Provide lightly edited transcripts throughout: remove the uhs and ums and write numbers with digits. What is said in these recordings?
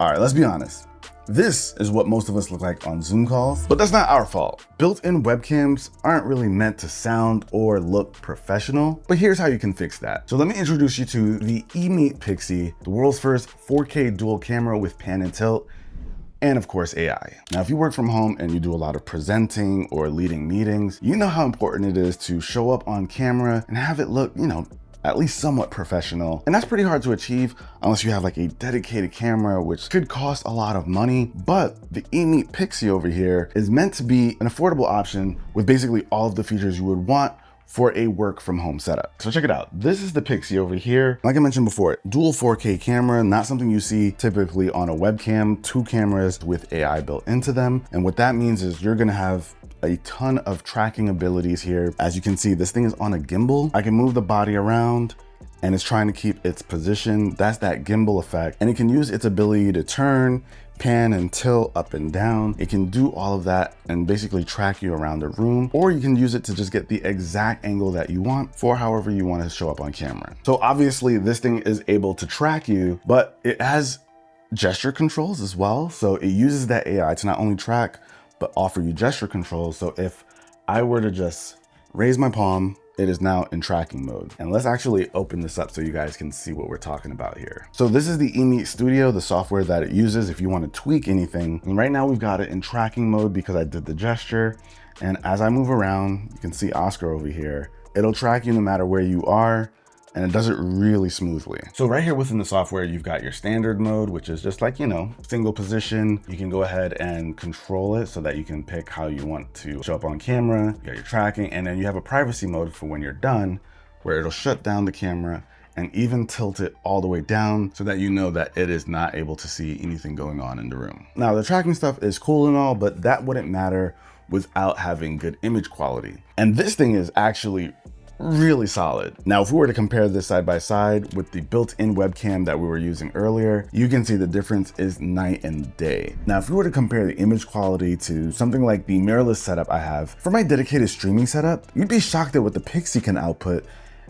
All right, let's be honest. This is what most of us look like on Zoom calls, but that's not our fault. Built-in webcams aren't really meant to sound or look professional, but here's how you can fix that. So let me introduce you to the EMEET Pixy, the world's first 4K dual camera with pan and tilt, and of course AI. Now, if you work from home and you do a lot of presenting or leading meetings, you know how important it is to show up on camera and have it look, at least somewhat professional. And that's pretty hard to achieve unless you have like a dedicated camera, which could cost a lot of money. But the EMEET Pixy over here is meant to be an affordable option with basically all of the features you would want for a work from home setup. So check it out. This is the Pixy over here. Like I mentioned before, dual 4K camera, not something you see typically on a webcam, 2 cameras with AI built into them. And what that means is you're gonna have a ton of tracking abilities here. As you can see, this thing is on a gimbal. I can move the body around and it's trying to keep its position. That's that gimbal effect. And it can use its ability to turn, pan and tilt up and down. It can do all of that and basically track you around the room, or you can use it to just get the exact angle that you want for however you want to show up on camera. So obviously this thing is able to track you, but it has gesture controls as well. So it uses that AI to not only track, but offer you gesture controls. So if I were to just raise my palm, it is now in tracking mode. And let's actually open this up so you guys can see what we're talking about here. So this is the EMEET Studio, the software that it uses if you want to tweak anything. And right now we've got it in tracking mode because I did the gesture. And as I move around, you can see Oscar over here. It'll track you no matter where you are, and it does it really smoothly. So right here within the software, you've got your standard mode, which is just like, single position. You can go ahead and control it so that you can pick how you want to show up on camera. You got your tracking, and then you have a privacy mode for when you're done, where it'll shut down the camera and even tilt it all the way down so that you know that it is not able to see anything going on in the room. Now, the tracking stuff is cool and all, but that wouldn't matter without having good image quality. And this thing is actually really solid. Now, if we were to compare this side by side with the built-in webcam that we were using earlier, you can see the difference is night and day. Now, if we were to compare the image quality to something like the mirrorless setup I have for my dedicated streaming setup, you'd be shocked at what the Pixy can output,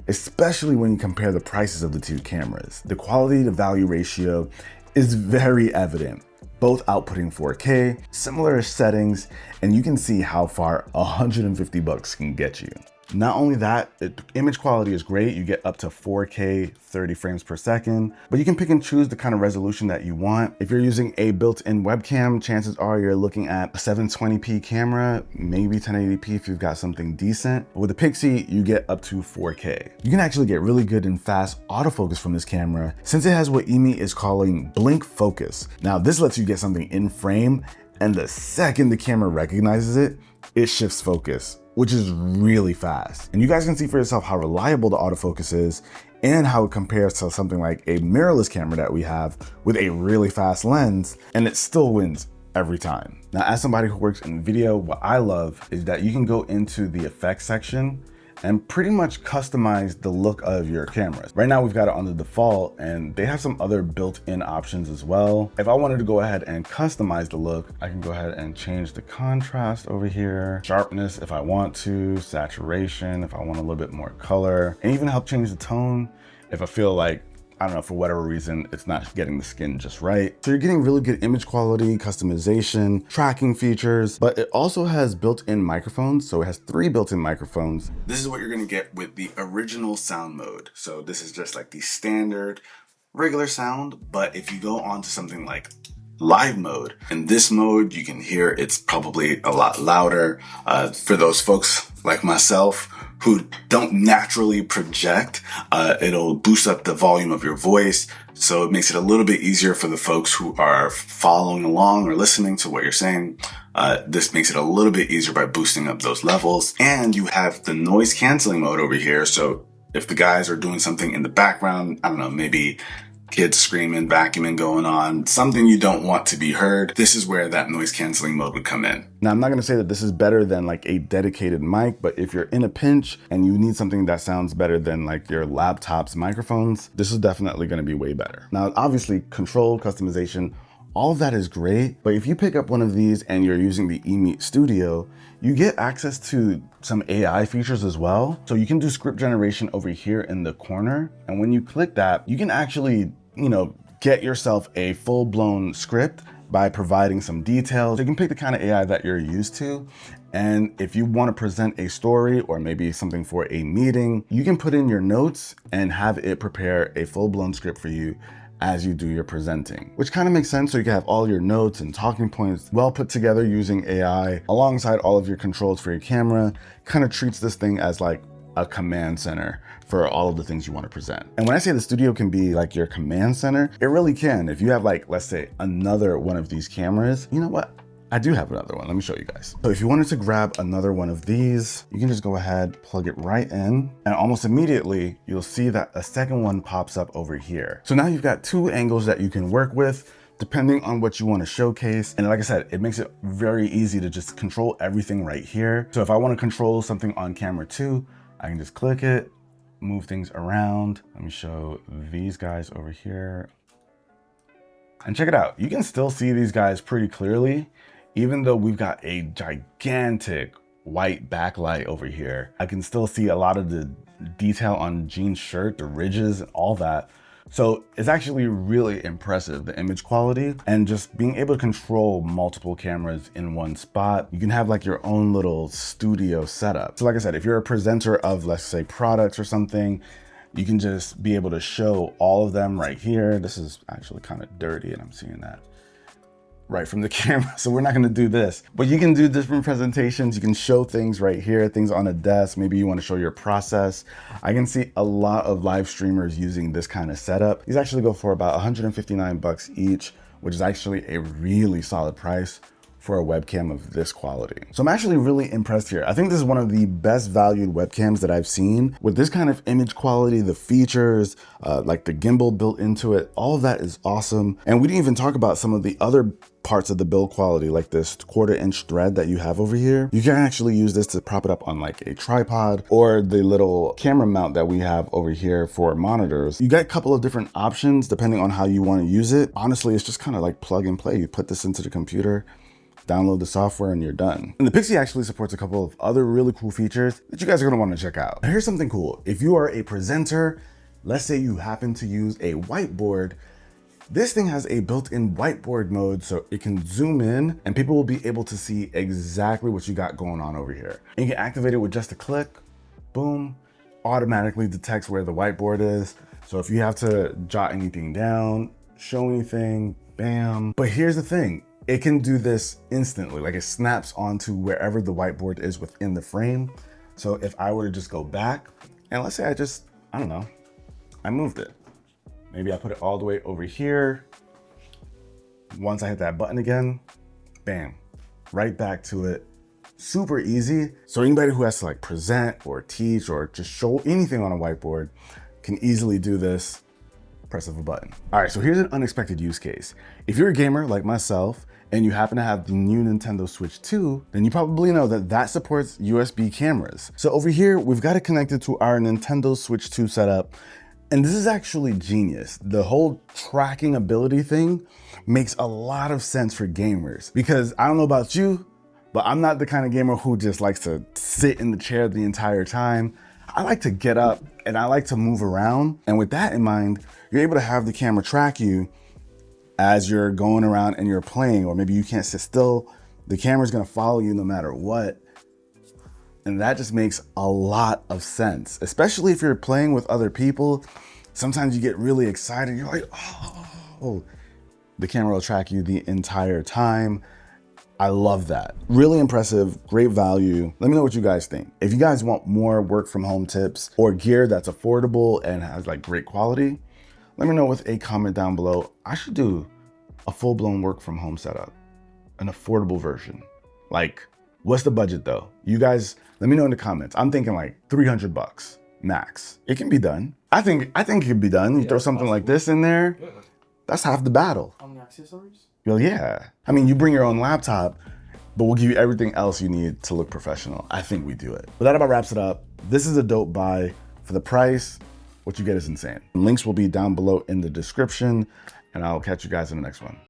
especially when you compare the prices of the 2 cameras. The quality to value ratio is very evident, both outputting 4K, similar settings, and you can see how far $150 can get you. Not only that, the image quality is great. You get up to 4K 30 frames per second, but you can pick and choose the kind of resolution that you want. If you're using a built-in webcam, chances are you're looking at a 720p camera, maybe 1080p if you've got something decent. But with the Pixy, you get up to 4K. You can actually get really good and fast autofocus from this camera since it has what EMEET is calling blink focus. Now, this lets you get something in frame, and the second the camera recognizes it, it shifts focus, which is really fast. And you guys can see for yourself how reliable the autofocus is and how it compares to something like a mirrorless camera that we have with a really fast lens, and it still wins every time. Now, as somebody who works in video, what I love is that you can go into the effects section and pretty much customize the look of your cameras. Right now we've got it on the default, and they have some other built-in options as well. If I wanted to go ahead and customize the look, I can go ahead and change the contrast over here, sharpness if I want to, saturation if I want a little bit more color, and even help change the tone if I feel like, I don't know, for whatever reason, it's not getting the skin just right. So you're getting really good image quality, customization, tracking features, but it also has built-in microphones. So it has 3 built-in microphones. This is what you're gonna get with the original sound mode. So this is just like the standard regular sound, but if you go on to something like live mode, in this mode, you can hear it's probably a lot louder. For those folks like myself who don't naturally project, it'll boost up the volume of your voice. So it makes it a little bit easier for the folks who are following along or listening to what you're saying. This makes it a little bit easier by boosting up those levels. And you have the noise canceling mode over here. So if the guys are doing something in the background, I don't know, maybe kids screaming, vacuuming going on, something you don't want to be heard, this is where that noise canceling mode would come in. Now, I'm not gonna say that this is better than like a dedicated mic, but if you're in a pinch and you need something that sounds better than like your laptop's microphones, this is definitely gonna be way better. Now, obviously, control, customization, all of that is great, but if you pick up one of these and you're using the EMEET Studio, you get access to some AI features as well. So you can do script generation over here in the corner. And when you click that, you can actually, get yourself a full-blown script by providing some details. You can pick the kind of AI that you're used to. And if you want to present a story or maybe something for a meeting, you can put in your notes and have it prepare a full-blown script for you as you do your presenting, which kind of makes sense. So you can have all your notes and talking points well put together using AI alongside all of your controls for your camera. Kind of treats this thing as like a command center for all of the things you want to present. And when I say the studio can be like your command center, it really can. If you have like, let's say another one of these cameras, you know what? I do have another one. Let me show you guys. So if you wanted to grab another one of these, you can just go ahead, plug it right in, and almost immediately you'll see that a second one pops up over here. So now you've got two angles that you can work with depending on what you want to showcase. And like I said, it makes it very easy to just control everything right here. So if I want to control something on camera 2, I can just click it, move things around. Let me show these guys over here. And check it out. You can still see these guys pretty clearly. Even though we've got a gigantic white backlight over here, I can still see a lot of the detail on Jean's shirt, the ridges and all that. So it's actually really impressive, the image quality, and just being able to control multiple cameras in one spot. You can have like your own little studio setup. So like I said, if you're a presenter of, let's say, products or something, you can just be able to show all of them right here. This is actually kind of dirty and I'm seeing that right from the camera, so we're not gonna do this. But you can do different presentations. You can show things right here, things on a desk. Maybe you wanna show your process. I can see a lot of live streamers using this kind of setup. These actually go for about 159 bucks each, which is actually a really solid price for a webcam of this quality. So I'm actually really impressed here. I think this is one of the best valued webcams that I've seen. With this kind of image quality, the features, like the gimbal built into it, all of that is awesome. And we didn't even talk about some of the other parts of the build quality, like this 1/4 inch thread that you have over here. You can actually use this to prop it up on like a tripod, or the little camera mount that we have over here for monitors. You get a couple of different options depending on how you want to use it. Honestly, it's just kind of like plug and play. You put this into the computer, download the software, and you're done. And the Pixie actually supports a couple of other really cool features that you guys are gonna wanna check out. Now, here's something cool. If you are a presenter, let's say you happen to use a whiteboard, this thing has a built-in whiteboard mode, so it can zoom in and people will be able to see exactly what you got going on over here. And you can activate it with just a click, boom, automatically detects where the whiteboard is. So if you have to jot anything down, show anything, bam. But here's the thing, it can do this instantly, like it snaps onto wherever the whiteboard is within the frame. So if I were to just go back, and let's say I don't know, I moved it. Maybe I put it all the way over here. Once I hit that button again, bam, right back to it. Super easy. So anybody who has to like present or teach or just show anything on a whiteboard can easily do this. Press of a button. All right, so here's an unexpected use case. If you're a gamer like myself and you happen to have the new Nintendo Switch 2, then you probably know that that supports USB cameras. So over here, we've got it connected to our Nintendo Switch 2 setup. And this is actually genius. The whole tracking ability thing makes a lot of sense for gamers, because I don't know about you, but I'm not the kind of gamer who just likes to sit in the chair the entire time. I like to get up and I like to move around. And with that in mind, you're able to have the camera track you as you're going around and you're playing, or maybe you can't sit still. The camera's gonna follow you no matter what. And that just makes a lot of sense, especially if you're playing with other people. Sometimes you get really excited. You're like, oh, the camera will track you the entire time. I love that. Really impressive, great value. Let me know what you guys think. If you guys want more work from home tips or gear that's affordable and has like great quality, let me know with a comment down below. I should do a full-blown work from home setup, an affordable version. Like, what's the budget though? You guys, let me know in the comments. I'm thinking like 300 bucks max. It can be done. I think it can be done. You throw something like this in there, that's half the battle. On the accessories? Well, yeah. I mean, you bring your own laptop, but we'll give you everything else you need to look professional. I think we do it. But that about wraps it up. This is a dope buy. For the price, what you get is insane. Links will be down below in the description, and I'll catch you guys in the next one.